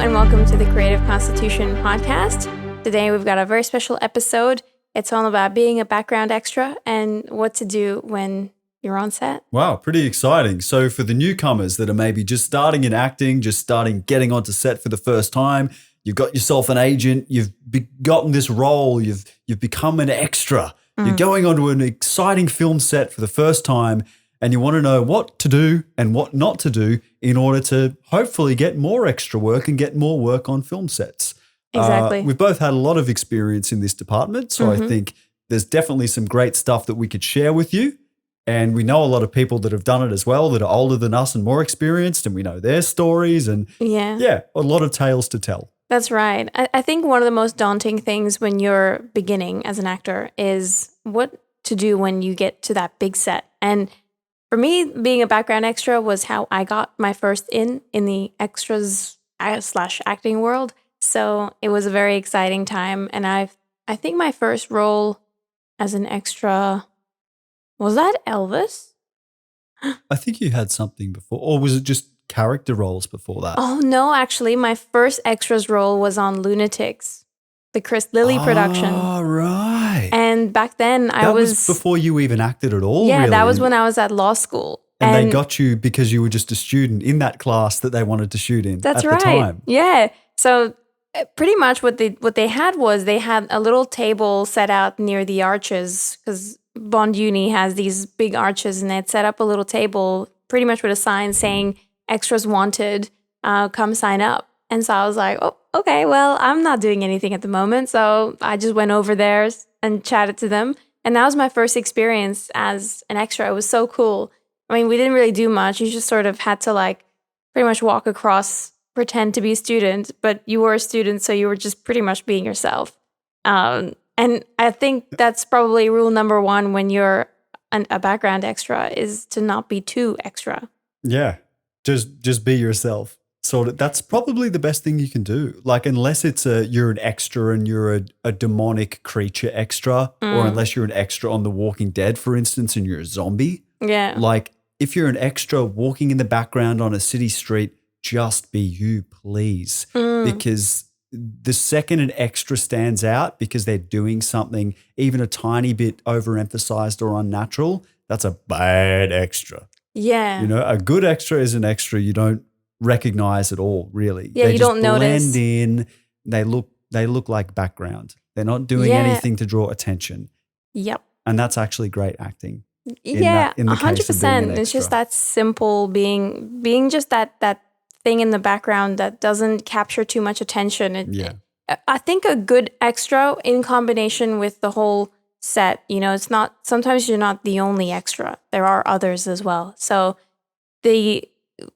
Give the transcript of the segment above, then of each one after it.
and welcome to the Creative Constitution podcast. Today we've got a very special episode. It's all about being a background extra and what to do when you're on set. Wow, pretty exciting. So for the newcomers that are maybe just starting in acting, just starting getting onto set for the first time, you've got yourself an agent, you've gotten this role, you've become an extra. You're going onto an exciting film set for the first time and you want to know what to do and what not to do in order to hopefully get more extra work and get more work on film sets. Exactly. We've both had a lot of experience in this department, so I think there's definitely some great stuff that we could share with you. And we know a lot of people that have done it as well that are older than us and more experienced, and we know their stories and a lot of tales to tell. That's right. I think one of the most daunting things when you're beginning as an actor is what to do when you get to that big set. And for me, being a background extra was how I got my first in the extras / acting world. So it was a very exciting time. And I think my first role as an extra, was that Elvis? I think you had something before, or was it just character roles before that? Oh, no, actually, my first extras role was on Lunatics, the Chris Lilly production. Oh, right. And back then that was before you even acted at all, yeah, really. that was when I was at law school. And they got you because you were just a student in that class that they wanted to shoot in at the time. Yeah. So pretty much what they had was they had a little table set out near the arches because Bond Uni has these big arches, and they'd set up a little table pretty much with a sign saying extras wanted, come sign up. And so I was like, oh, okay, well, I'm not doing anything at the moment. So I just went over there and chatted to them. And that was my first experience as an extra. It was so cool. I mean, we didn't really do much. You just sort of had to like pretty much walk across, pretend to be a student, but you were a student, so you were just pretty much being yourself. And I think that's probably rule number one when you're a background extra is to not be too extra. Yeah, just be yourself. That's probably the best thing you can do. Like unless it's you're an extra and you're a demonic creature extra, or unless you're an extra on The Walking Dead, for instance, and you're a zombie. Yeah. Like if you're an extra walking in the background on a city street, just be you, please. Because the second an extra stands out because they're doing something even a tiny bit overemphasized or unnatural, that's a bad extra. Yeah. You know, a good extra is an extra you don't recognize at all, really. Yeah, they you just don't notice. blend in. They look like background. They're not doing anything to draw attention. Yep. And that's actually great acting. In the 100%. case of being an It's just extra. that simple being just that thing in the background that doesn't capture too much attention. I think a good extra in combination with the whole set, you know, sometimes you're not the only extra. There are others as well. So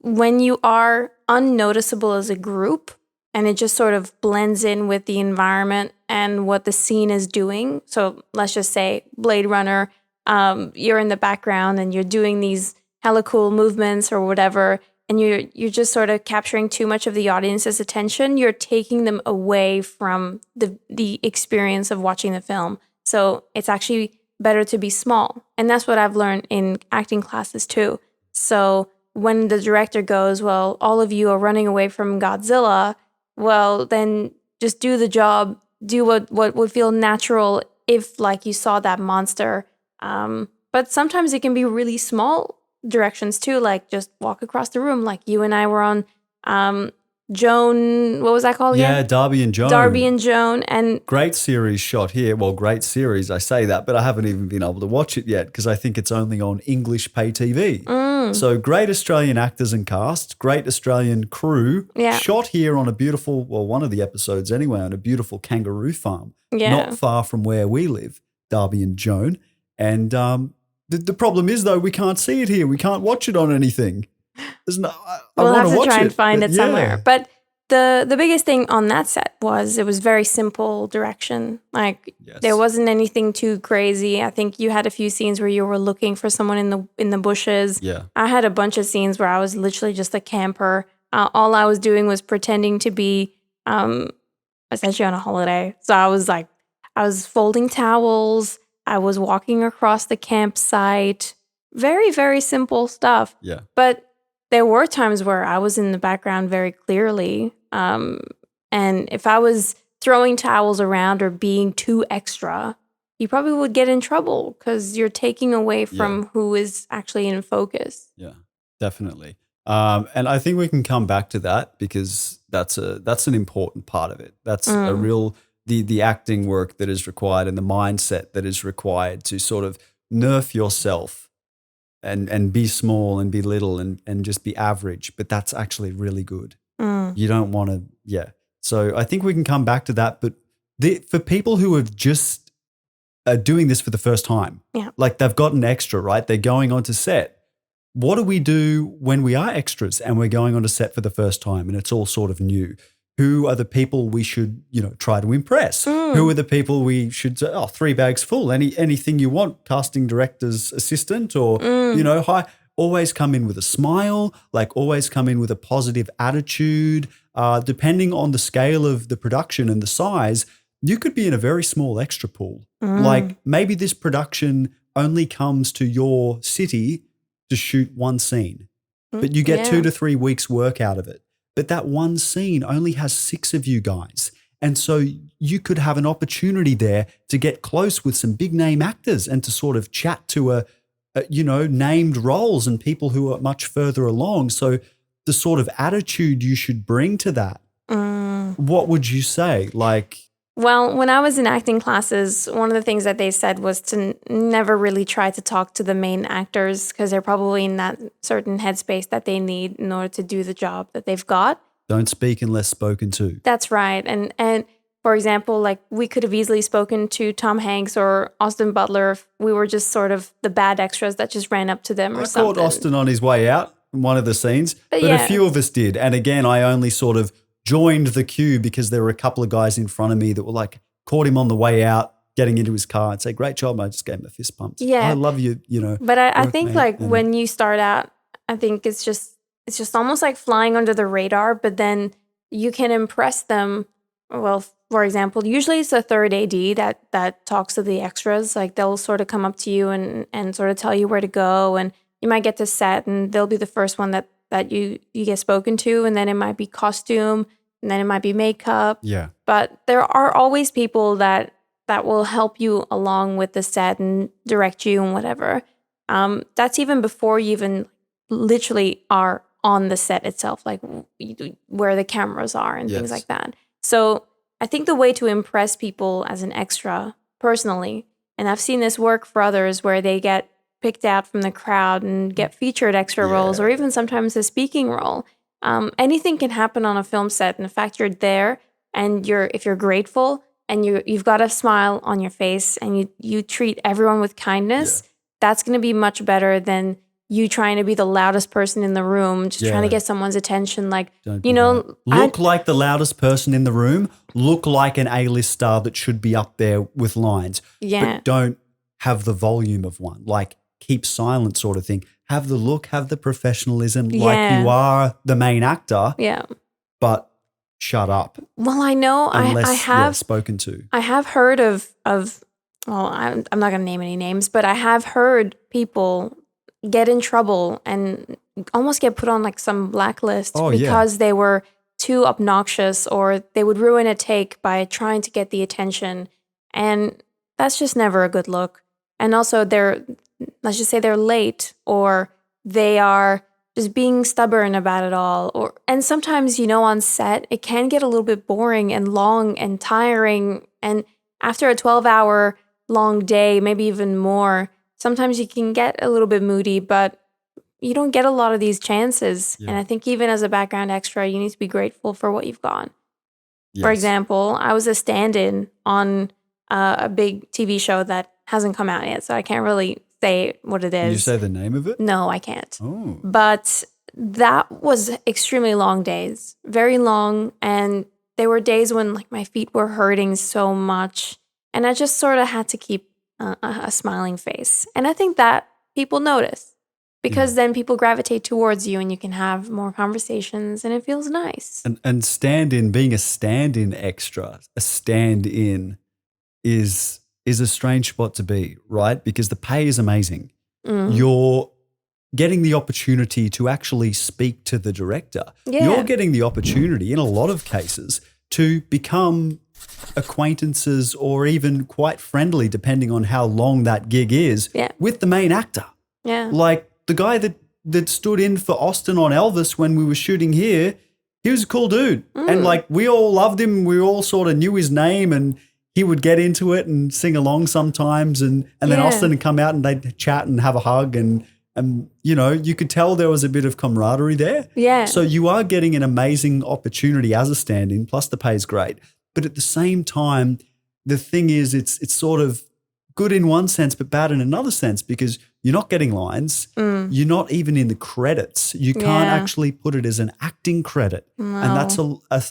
when you are unnoticeable as a group and it just sort of blends in with the environment and what the scene is doing. So let's just say Blade Runner, you're in the background and you're doing these hella cool movements or whatever, and you're just sort of capturing too much of the audience's attention. You're taking them away from the experience of watching the film. So it's actually better to be small. And that's what I've learned in acting classes too. So when the director goes, well, all of you are running away from Godzilla, well, then just do the job, do what would feel natural if like you saw that monster. But sometimes it can be really small directions too, like just walk across the room, like you and I were on Joan, what was that called again? Yeah, Darby and Joan. Darby and Joan. And great series shot here. Well, great series, I say that, but I haven't even been able to watch it yet because I think it's only on English pay TV. So great Australian actors and cast, great Australian crew, shot here on a beautiful, well, one of the episodes anyway, on a beautiful kangaroo farm, not far from where we live, Darby and Joan. And the problem is, though, we can't see it here. We can't watch it on anything. We'll have to try and find it somewhere. But the biggest thing on that set was it was very simple direction. Like there wasn't anything too crazy. I think you had a few scenes where you were looking for someone in the bushes. Yeah. I had a bunch of scenes where I was literally just a camper. All I was doing was pretending to be essentially on a holiday. So I was folding towels. I was walking across the campsite. Very, very simple stuff. Yeah. But there were times where I was in the background very clearly. And if I was throwing towels around or being too extra, you probably would get in trouble because you're taking away from who is actually in focus. Yeah, definitely. And I think we can come back to that because that's an important part of it. That's a real the acting work that is required and the mindset that is required to sort of nerf yourself and be small and be little and just be average. But that's actually really good. You don't want to, So I think we can come back to that. But for people who have just doing this for the first time, like they've got an extra, right? They're going onto set. What do we do when we are extras and we're going onto set for the first time and it's all sort of new? Who are the people we should, try to impress? Who are the people we should say, 3 bags full, anything you want, casting director's assistant or, hi. Always come in with a smile, like always come in with a positive attitude. Depending on the scale of the production and the size, you could be in a very small extra pool. Like maybe this production only comes to your city to shoot one scene, but you get 2 to 3 weeks work out of it. But that one scene only has 6 of you guys. And so you could have an opportunity there to get close with some big name actors and to sort of chat to named roles and people who are much further along. So the sort of attitude you should bring to that, what would you say? Well, when I was in acting classes, one of the things that they said was to never really try to talk to the main actors because they're probably in that certain headspace that they need in order to do the job that they've got. Don't speak unless spoken to. That's right. And for example, like we could have easily spoken to Tom Hanks or Austin Butler if we were just sort of the bad extras that just ran up to them or something. I caught Austin on his way out in one of the scenes, but a few of us did. And again, I only sort of joined the queue because there were a couple of guys in front of me that were like, caught him on the way out, getting into his car and say, great job. I just gave him a fist pump. Yeah. I love you, But I think when you start out, I think it's just almost like flying under the radar, but then you can impress them. Well, for example, usually it's a third AD that talks to the extras. Like they'll sort of come up to you and sort of tell you where to go, and you might get to set and they'll be the first one that you get spoken to, and then it might be costume, and then it might be makeup. Yeah. But there are always people that will help you along with the set and direct you and whatever. That's even before you even literally are on the set itself, like where the cameras are and things like that. So I think the way to impress people as an extra, personally, and I've seen this work for others where they get picked out from the crowd and get featured extra roles or even sometimes a speaking role. Anything can happen on a film set. And the fact you're there and if you're grateful and you've got a smile on your face and you treat everyone with kindness, that's going to be much better than you trying to be the loudest person in the room, just trying to get someone's attention. Like, look like the loudest person in the room, look like an A-list star that should be up there with lines, but don't have the volume of one. Like, keep silent sort of thing. Have the look, have the professionalism, like you are the main actor. Yeah. But shut up. Well, I know unless I have spoken to. I have heard of well, I'm not going to name any names, but I have heard people get in trouble and almost get put on like some blacklist because they were too obnoxious or they would ruin a take by trying to get the attention. And that's just never a good look. And also let's just say they're late or they are just being stubborn about it all. And sometimes, on set, it can get a little bit boring and long and tiring. And after a 12-hour long day, maybe even more, sometimes you can get a little bit moody, but you don't get a lot of these chances. Yeah. And I think even as a background extra, you need to be grateful for what you've got. Yes. For example, I was a stand-in on a big TV show that hasn't come out yet, so I can't really say what it is. Can you say the name of it? No, I can't. Oh. But that was extremely long days, very long, and there were days when like my feet were hurting so much, and I just sort of had to keep a smiling face. And I think that people notice because then people gravitate towards you and you can have more conversations and it feels nice. And stand-in, being a stand-in extra, a stand-in is a strange spot to be, right? Because the pay is amazing. Mm-hmm. getting the opportunity to actually speak to the director. Yeah. You're getting the opportunity in a lot of cases to become acquaintances or even quite friendly, depending on how long that gig is, with the main actor. Yeah. Like the guy that stood in for Austin on Elvis when we were shooting here, he was a cool dude. And like we all loved him. We all sort of knew his name, and he would get into it and sing along sometimes. And then Austin would come out and they'd chat and have a hug. And you know, you could tell there was a bit of camaraderie there. Yeah. So you are getting an amazing opportunity as a stand-in, plus the pay is great. But at the same time, the thing is it's sort of good in one sense but bad in another sense, because you're not getting lines. You're not even in the credits. You can't actually put it as an acting credit. No. And that's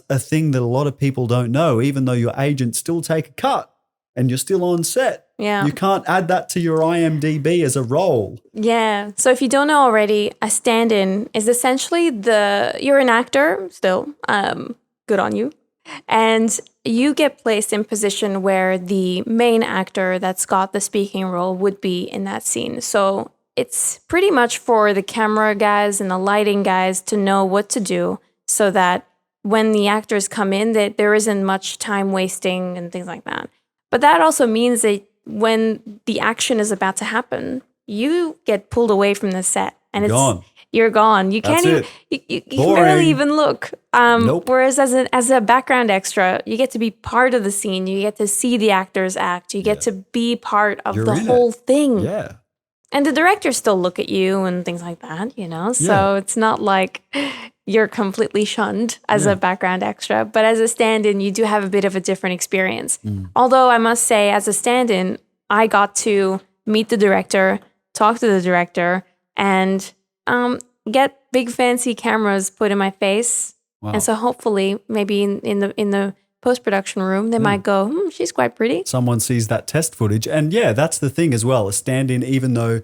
a thing that a lot of people don't know, even though your agent still take a cut and you're still on set. Yeah. You can't add that to your IMDb as a role. Yeah. So if you don't know already, a stand-in is essentially you're an actor still, good on you. And you get placed in position where the main actor that's got the speaking role would be in that scene. So it's pretty much for the camera guys and the lighting guys to know what to do so that when the actors come in, that there isn't much time wasting and things like that. But that also means that when the action is about to happen, you get pulled away from the set and you're gone. You can't even, you can barely even look. Nope. Whereas as a background extra, you get to be part of the scene. You get to see the actors act. You get to be part of the whole thing. Yeah. And the directors still look at you and things like that, you know? So it's not like you're completely shunned as a background extra. But as a stand-in, you do have a bit of a different experience. Although I must say, as a stand-in, I got to meet the director, talk to the director, and get big fancy cameras put in my face. Wow. And so hopefully maybe in the post-production room, they might go, she's quite pretty. Someone sees that test footage. And yeah, that's the thing as well. A stand-in, even though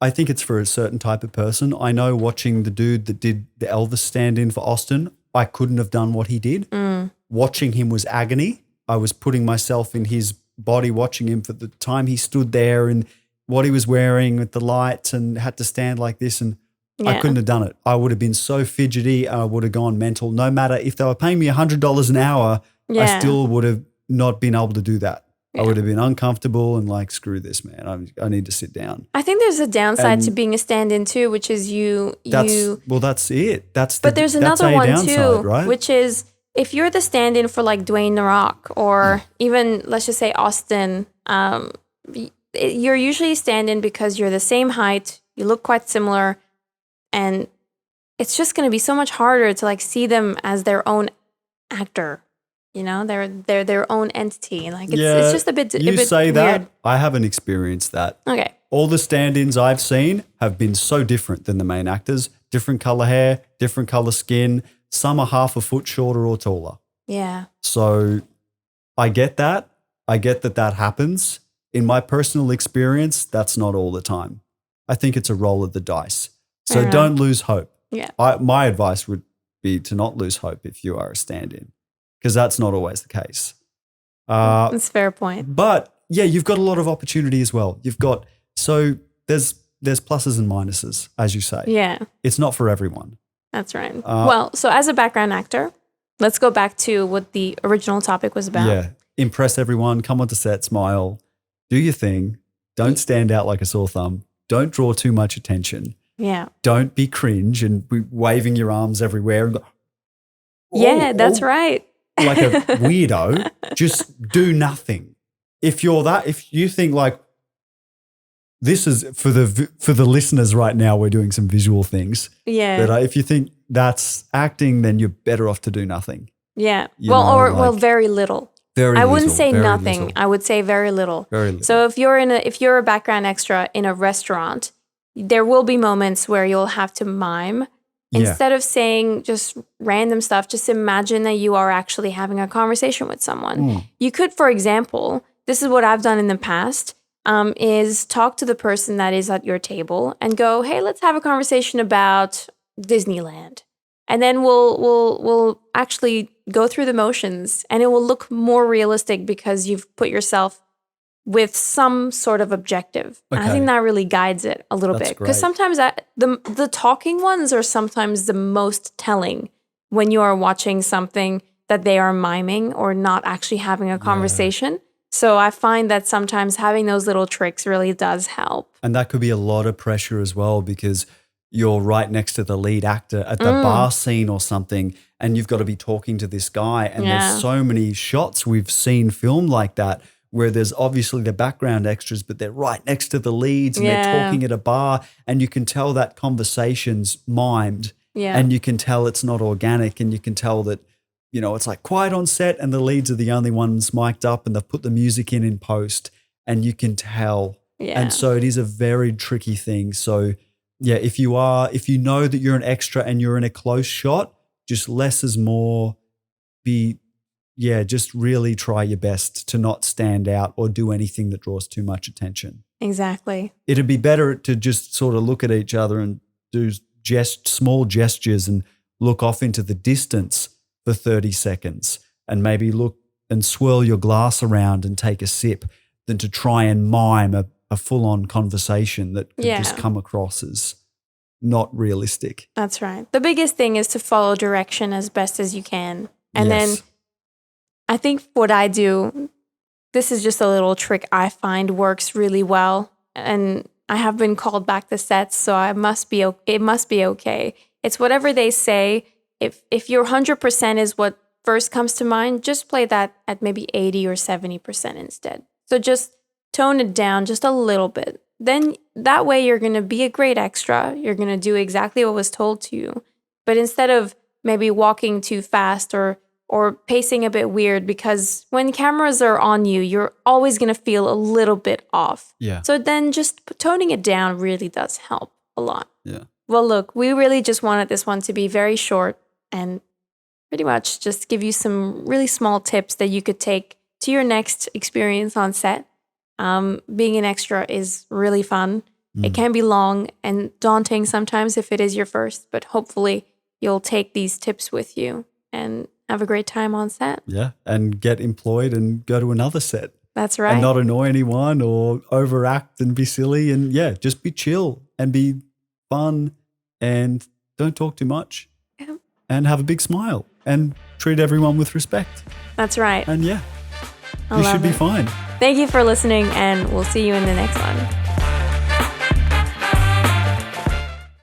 I think it's for a certain type of person. I know watching the dude that did the Elvis stand-in for Austin, I couldn't have done what he did. Watching him was agony. I was putting myself in his body, watching him for the time he stood there and what he was wearing with the lights and had to stand like this, and I couldn't have done it. I would have been so fidgety. I would have gone mental. No matter if they were paying me $100 an hour, I still would have not been able to do that. I would have been uncomfortable and like, screw this, man. I need to sit down. I think there's a downside to being a stand-in too, which is that's it. But there's another one downside, too, right? Which is if you're the stand-in for like Dwayne The Rock or even let's just say Austin, you're usually stand-in because you're the same height, you look quite similar, and it's just going to be so much harder to like see them as their own actor. You know, they're their own entity. Like it's just a bit You a bit say that, weird. I haven't experienced that. Okay. All the stand-ins I've seen have been so different than the main actors. Different color hair, different color skin. Some are half a foot shorter or taller. Yeah. So I get that. I get that happens. In my personal experience, that's not all the time. I think it's a roll of the dice. So don't lose hope. Yeah. My advice would be to not lose hope if you are a stand-in, because that's not always the case. That's a fair point. But yeah, you've got a lot of opportunity as well. So there's pluses and minuses, as you say. Yeah. It's not for everyone. That's right. Well, so as a background actor, let's go back to what the original topic was about. Yeah. Impress everyone, come onto set, smile, do your thing. Don't stand out like a sore thumb. Don't draw too much attention. Yeah. Don't be cringe and be waving your arms everywhere and go, that's right. Like a weirdo. Just do nothing. If you think like, this is for the listeners right now, we're doing some visual things. Yeah. But if you think that's acting, then you're better off to do nothing. Yeah. Well, very little. I wouldn't say nothing. I would say very little. Very little. So if you're a background extra in a restaurant, there will be moments where you'll have to mime. Instead of saying just random stuff, just imagine that you are actually having a conversation with someone. You could, for example, this is what I've done in the past, is talk to the person that is at your table and go, hey, let's have a conversation about Disneyland. And then we'll actually go through the motions and it will look more realistic because you've put yourself with some sort of objective. And I think that really guides it a little bit. Because sometimes the talking ones are sometimes the most telling when you are watching something that they are miming or not actually having a conversation. Yeah. So I find that sometimes having those little tricks really does help. And that could be a lot of pressure as well, because you're right next to the lead actor at the bar scene or something, and you've got to be talking to this guy. And there's so many shots we've seen filmed like that where there's obviously the background extras, but they're right next to the leads and they're talking at a bar, and you can tell that conversation's mimed and you can tell it's not organic, and you can tell that, you know, it's like quiet on set and the leads are the only ones mic'd up and they've put the music in post, and you can tell. Yeah. And so it is a very tricky thing. So yeah, if you know that you're an extra and you're in a close shot, just less is more. Just really try your best to not stand out or do anything that draws too much attention. Exactly. It'd be better to just sort of look at each other and do small gestures and look off into the distance for 30 seconds and maybe look and swirl your glass around and take a sip than to try and mime a full-on conversation that could just come across as not realistic. That's right. The biggest thing is to follow direction as best as you can. And then I think what I do, this is just a little trick I find works really well. And I have been called back to sets, so it must be okay. It's whatever they say. If your 100% is what first comes to mind, just play that at maybe 80 or 70% instead. So just tone it down just a little bit. Then that way you're going to be a great extra. You're going to do exactly what was told to you. But instead of maybe walking too fast or pacing a bit weird, because when cameras are on you, you're always going to feel a little bit off. Yeah. So then just toning it down really does help a lot. Yeah. Well, look, we really just wanted this one to be very short and pretty much just give you some really small tips that you could take to your next experience on set. Being an extra is really fun. It can be long and daunting sometimes if it is your first, but hopefully you'll take these tips with you and have a great time on set. Yeah, and get employed and go to another set. That's right. And not annoy anyone or overact and be silly, and just be chill and be fun and don't talk too much and have a big smile and treat everyone with respect. That's right. And you should be fine. Thank you for listening, and we'll see you in the next one.